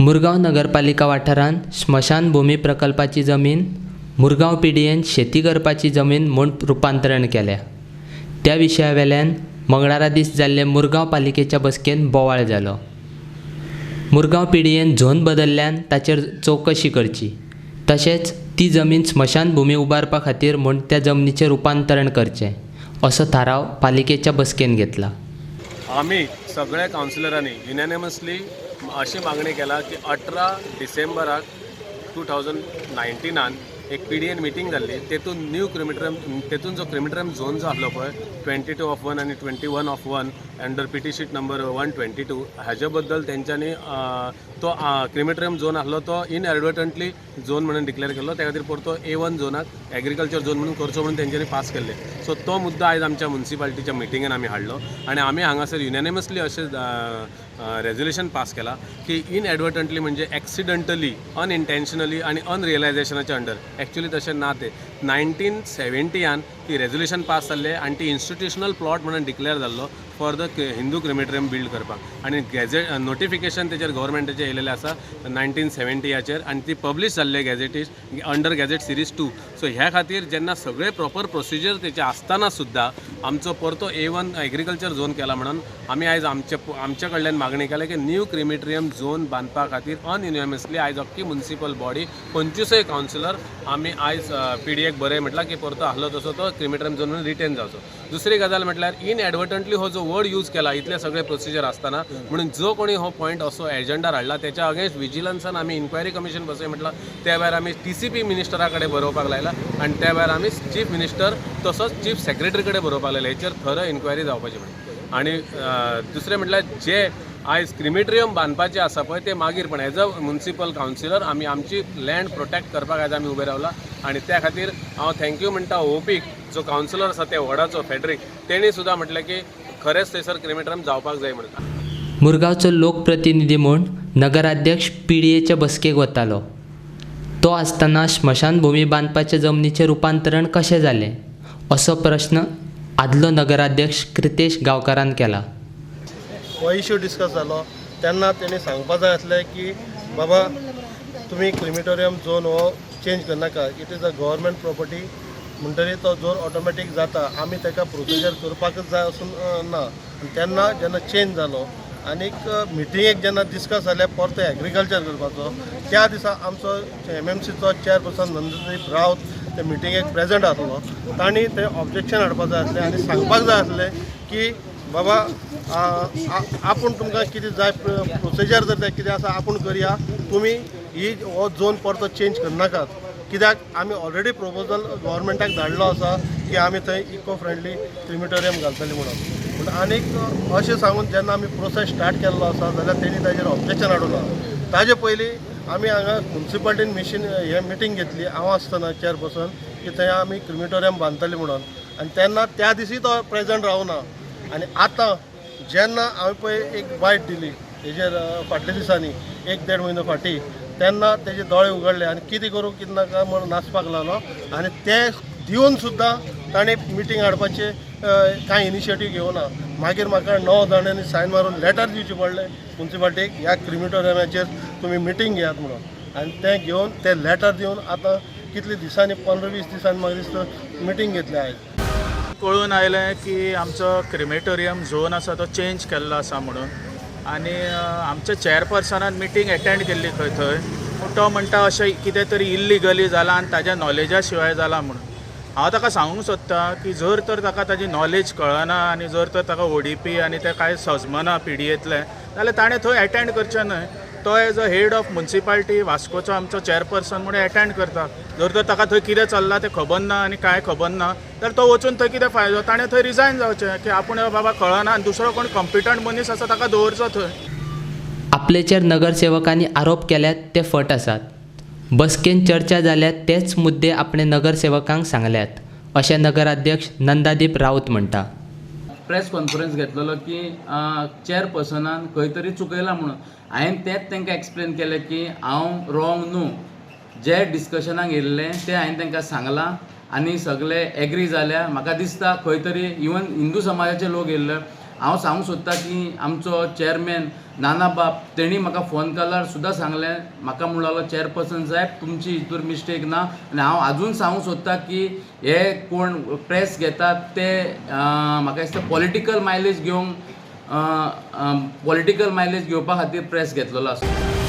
मुरगांव नगरपालिका वाठारांत स्मशानभूमी प्रकल्पाची जमीन मुरगांव पिडीएन शेती करपाची जमीन म्हूण रुपांतरण केल्या। त्या विशया वेल्यान मंगळारा दीस जाल्ले मुरगांव पालिकेच्या बसकेन बोवाळ जालो। मुरगांव पिडीएन झोन बदल्ल्यान ताचेर चवकशी करची, तशेंच ती जमीन स्मशानभूमी उबारपा खातीर म्हूण त्या जमनीचें रुपांतरण करचें असो थाराव पालिकेच्या बसकेन घेतला। आम्ही सगळ्या काउन्सिलरांनी युनॅनिमसली अशी मागणी केला की 18 डिसेंबराक 2019 एक पीडीएन मिटींग जाल्ली, तेतून न्यू क्रिमिटरियम तेतून जो क्रिमिटरियम झोन जो आसलो पळय 22/1 आनी 21/1 अंडर पीटी शीट नंबर 122 हाजे बद्दल तेंच्यांनी तो क्रिमिटरियम झोन आसलो तो इनएडवर्टंटली झोन म्हणून डिक्लेअर केलो, त्या खातीर परतो A1 झोनाक एग्रीकल्चर झोन म्हणून करचो म्हणून तेंच्यांनी पास केल्ले। सो तो मुद्दो आयज आमच्या म्युनिसिपालिटीच्या मिटिंगेन आमी हाडलो आनी आमी हांगासर युनॅनिमसली अशें रेजोल्युशन पास केला की इनएडवर्टंटली म्हणजे एक्सिडंटली अनइंटेन्शनली आनी अनरियलायजेशनाच्या अंडर एक्चुअली तशें ना ते 1970 ती रेजोल्युशन पास जाल्ले आनी ती इन्स्टिट्युशनल प्लॉट म्हणून डिक्लेअर जाल्लो फॉर द हिंदू क्रिमिटरियम बिल्ड करपाक आनी गॅझेट नोटिफिकेशन तेचेर गव्हर्मेंटाचें येयलेलें आसा 1970 आनी ती पब्लीश जाल्ले गॅझेटीज अंडर गॅझेट सिरीज 2। सो ह्या खातीर जेन्ना सगळे प्रॉपर प्रोसिजर तेचे आसतना सुद्दां आमचो परतो A1 एग्रीकल्चर झोन केला म्हणून आमी आयज आमच्या कडल्यान मागणी केल्या की न्यू क्रिमिटरियम झोन बांदपा खातीर अनयुनॅनिमसली आयज अख्खी म्युनिसिपल बॉडी 25 काउन्सिलर आमी आयज पीडीएक बरें म्हटलां की परतो आसलो तसो तो क्रिमिटरियम झोन म्हणून रिटेन जावचो। दुसरी गजाल म्हटल्यार इनएडवर्टंटली हो जो वर्ड यूज केला इतले सगळे प्रोसिजर आसतना म्हणून जो कोणी हो पॉयंट असो एजेंडार हाडला त्याच्या अगेन्स्ट विजिलन्सान आमी इन्क्वायरी कमिशन बसय म्हटलां, त्या भायर आमी TCP मिनिस्टरा कडेन बरोवपाक लायला आनी त्या भायर आमी चीफ मिनिस्टर तसोच चीफ सेक्रेटरी कडेन बरोवपाक लायला हेचेर थरो इन्क्वायरी जावपाची म्हणून। आनी दुसरें म्हटल्यार जे आयज क्रिमिटरियम बांदपाचें आसा पळय ते मागीर पण एज अ म्युनिसिपल काउन्सिलर आमी आमची लँड प्रोटेक्ट करपाक आयज आमी उबे रावला आनी त्या खातीर हांव थँक्यू म्हणटा ओपीक जो काउन्सिलर आसा ते वॉर्डाचो फेडरीक तेणी सुद्दां म्हटलें की खरेंच थंयसर क्रिमिटरियम जावपाक जाय म्हणून। मुरगांवचो लोकप्रतिनिधी म्हूण नगराध्यक्ष पीडीएच्या बसकेक वतालो। तो आसतना स्मशानभूमी बांदपाच्या जमनीचें रुपांतरण कशें जालें असो प्रश्न आदलो नगराध्यक्ष कृतेश गांवकारान केला। हो इश्यू डिस्कस जालो तेन्ना तेणी सांगपा जाय आसलें की बाबा तुमी क्रिमिटोरियम झोन हो चेंज करनाका, it is a government property म्हणटरी तो झोन ऑटोमॅटीक जाता, आमी ताका प्रोसिजर करपाकच जाय असून ना। तेन्ना जेन्ना चेंज जालो आनीक मिटिंगेक जेन्ना डिस्कस जालें परतो एग्रीकल्चर करपाचो त्या दिसा आमचो MMCचो चेअरपर्सन नंददीप रावत ते मिटिंगेक प्रेजेंट आसलो, तांणी तें ऑब्जेक्शन हाडपाक जाय आसलें आनी सांगपाक जाय आसलें की बाबा आपूण तुमकां कितें जाय प्रोसिजर जर कितें आसा आपूण करया, तुमी ही हो झोन परतो चेंज करनाकात, कित्याक आमी ऑलरेडी प्रोपोजल गव्हर्मेंटाक धाडलो आसा की आमी थंय इको फ्रेंडली क्रिमिटोरियम घालतली म्हणून। पूण आनीक अशें सांगून जेन्ना आमी प्रोसेस स्टार्ट केल्लो आसा जाल्यार तेणी ताजेर ऑब्जेक्शन हाडूना। ताजे पयलीं आमी हांगा म्युनिसिपालिटीन मिटींग घेतली, हांव आसतना चेअरपर्सन, की थंय आमी क्रिमिटोरियम बांदतली म्हणून, आनी तेन्ना त्या दिसी तो प्रेजेंट रावना। आनी आतां जेन्ना हांवें पळय एक बायट दिली हेजेर फाटल्या दिसांनी 1-1.5 म्हयनो फाटीं, तेन्ना तेजे दोळे उगडले आनी कितें करूं कितें नाका म्हणून नाचपाक लागलो आनी ते दिवन सुद्दां ताणें मिटींग हाडपाचें कांय इनिशिएटीव घेवना। मागीर म्हाका 9 जाणांनी सायन मारून लेटर दिवचें पडलें म्युनिसिपालिटीक ह्या क्रिमिटोरियमाचेर तुमी मिटींग घेयात म्हणून, आनी तें घेवन तें लेटर दिवन आतां कितले दिसांनी 15-20 दिसांनी म्हाका दिसता मिटींग घेतली आयज। कळून आयलें की आमचो क्रिमिटोरियम झोन आसा तो चेंज केल्लो आसा म्हणून, आनी आमच्या चेअरपर्सनान मिटींग एटेंड केल्ली थंय तो म्हणटा अशें कितें तरी इल्लिगली जालां आनी ताज्या नॉलेजा शिवाय जालां म्हणून। हांव ताका सांगूंक सोदतां की जर तर ताका ताजी नॉलेज कळना आनी जर तर ताका ODP आनी तें कांय सजमना पीडीएतलें जाल्यार ताणें थंय एटेंड करचें न्हय। तो as a head of municipality वास्कोचो आमचो चेअरपर्सन म्हणून एटेंड करता, जर तर ताका थंय कितें चल्लां तें खबर ना आनी कांय खबर ना जाल्यार तो वचून थंय कितें फायदो, ताणें थंय रिजायन जावचें की आपूण बाबा कळना आनी दुसरो कोण कॉम्पिटंट मनीस आसा ताका दवरचो थंय। आपलेचेर नगरसेवकांनी आरोप केल्यात ते फट आसात। बसकेन चर्चा जाल्यात तेच मुद्दे आपणे नगरसेवकांक सांगल्यात अशें नगराध्यक्ष नंदादीप राऊत म्हणटा। प्रेस कॉन्फरन्स घेतलेलो की चेअरपर्सनान खंय तरी चुकयलां म्हणून हांवें तेंच तांकां एक्सप्लेन केलें की हांव रॉंग न्हू, जे डिस्कशनाक येयल्लें तें हांवें तांकां सांगलां आनी सगळे एग्री जाल्या। म्हाका दिसता खंय तरी इवन हिंदू समाजाचे लोक येयल्ले हांव सांगूंक सोदतां की आमचो चेअरमॅन नाना बाब तेणी म्हाका फोन कॉलार सुद्दां सांगलें, म्हाका म्हणलो चेअरपर्सन साहेब तुमची हितूर मिस्टेक ना. आनी हांव आजून सांगूंक सोदतां की हे कोण प्रेस घेतात ते म्हाका दिसता पॉलिटिकल मायलेज घेवंक पॉलिटिकल मायलेज घेवपा खातीर प्रेस घेतलेलो आसा.